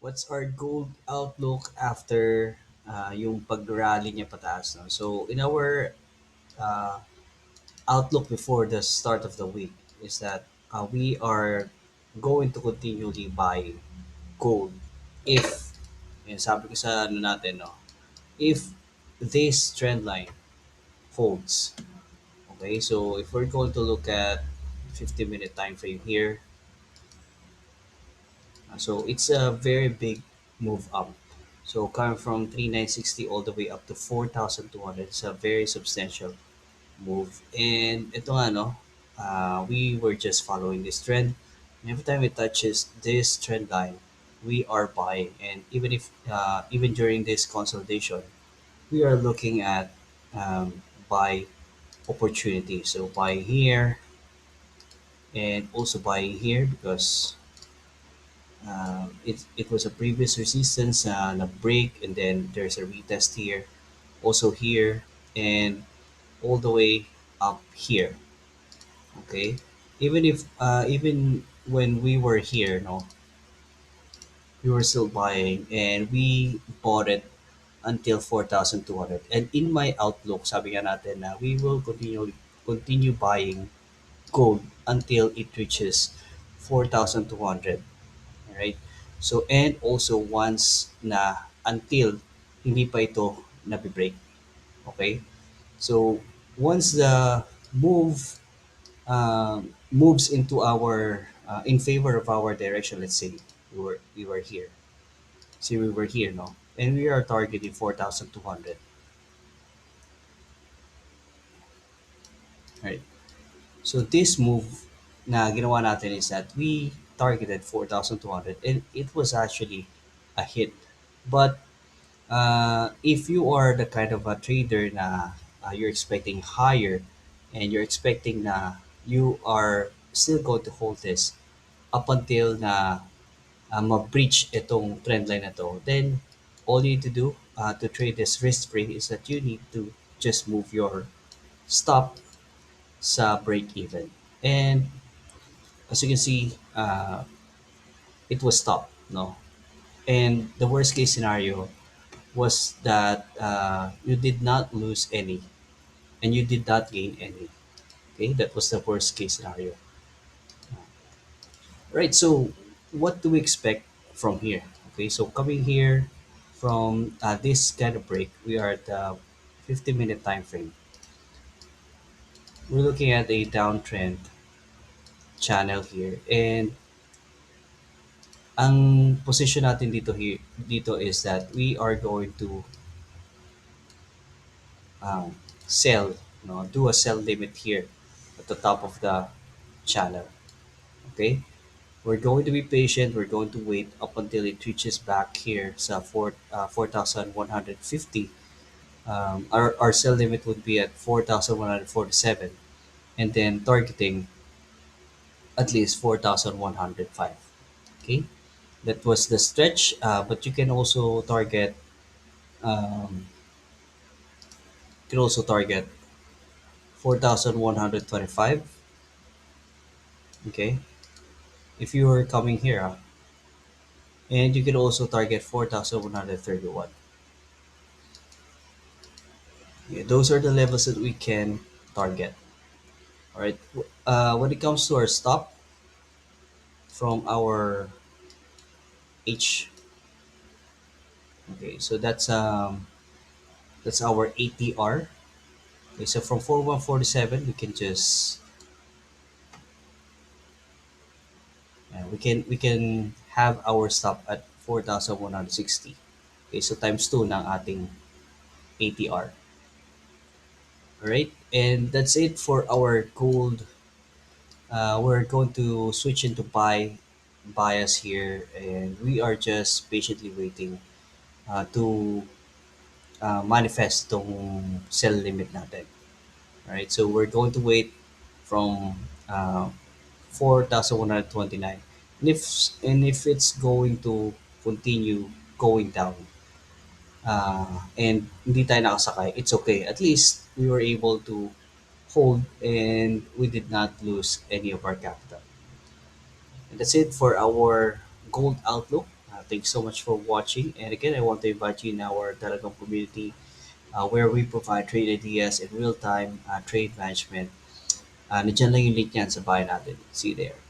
What's our gold outlook after yung pag-rally niya pataas? No? So, in our uh, outlook before the start of the week is that we are going to continually buy gold if, sabi ko sa ano natin, no? If this trend line holds. Okay, so if we're going to look at 50-minute time frame here, so it's a very big move up. So coming from 3960 all the way up to 4200, it's a very substantial move. And ito nga no, we were just following this trend. And every time it touches this trend line, we are buying. And even during this consolidation, we are looking at buy opportunity. So buy here and also buying here because it was a previous resistance and a break, and then there's a retest here, also here, and all the way up here. Okay, even when we were here, no, we were still buying, and we bought it until 4,200. And in my outlook, sabi nga natin na we will continue buying gold until it reaches 4,200. Right? So, and also once na until hindi pa ito nabi-break. Okay? So, once the move moves into our in favor of our direction, let's say we were here. See, we were here, no? And we are targeting 4,200. Right? So, this move na ginawa natin is that we targeted 4,200 and it was actually a hit. But if you are the kind of a trader na you're expecting higher and you're expecting na you are still going to hold this up until na ma-breach itong trend line na to, then all you need to do to trade this risk free is that you need to just move your stop sa break even. And as you can see, it was stopped, no? And the worst case scenario was that you did not lose any and you did not gain any. Okay, that was the worst case scenario. Right. So, what do we expect from here? Okay, so coming here from this kind of break, we are at the 50-minute time frame. We're looking at a downtrend channel here, and ang position natin dito is that we are going to sell, no, do a sell limit here at the top of the channel. Okay, we're going to be patient. We're going to wait up until it reaches back here sa 4,150. Our sell limit would be at 4,147 and then targeting at least 4,105. Okay, that was the stretch, but you can also target um, 4,125. Okay, if you are coming here, and you can also target 4,131. Yeah, those are the levels that we can target. All right. When it comes to our stop from our H, okay, so that's our ATR. Okay, so from 4147, we can just we can have our stop at 4,160. Okay, so times 2 ng ating ATR. All right, and that's it for our gold. We're going to switch into bias here, and we are just patiently waiting to manifest tong sell limit natin. Alright, so we're going to wait from 4,129. And if it's going to continue going down and hindi tayo nakasakay, it's okay. At least we were able to hold and we did not lose any of our capital. And that's it for our gold outlook. Thanks so much for watching. And again, I want to invite you in our Telegram community where we provide trade ideas and real-time trade management. Nandiyan lang yung link niyan sa bio natin. See you there.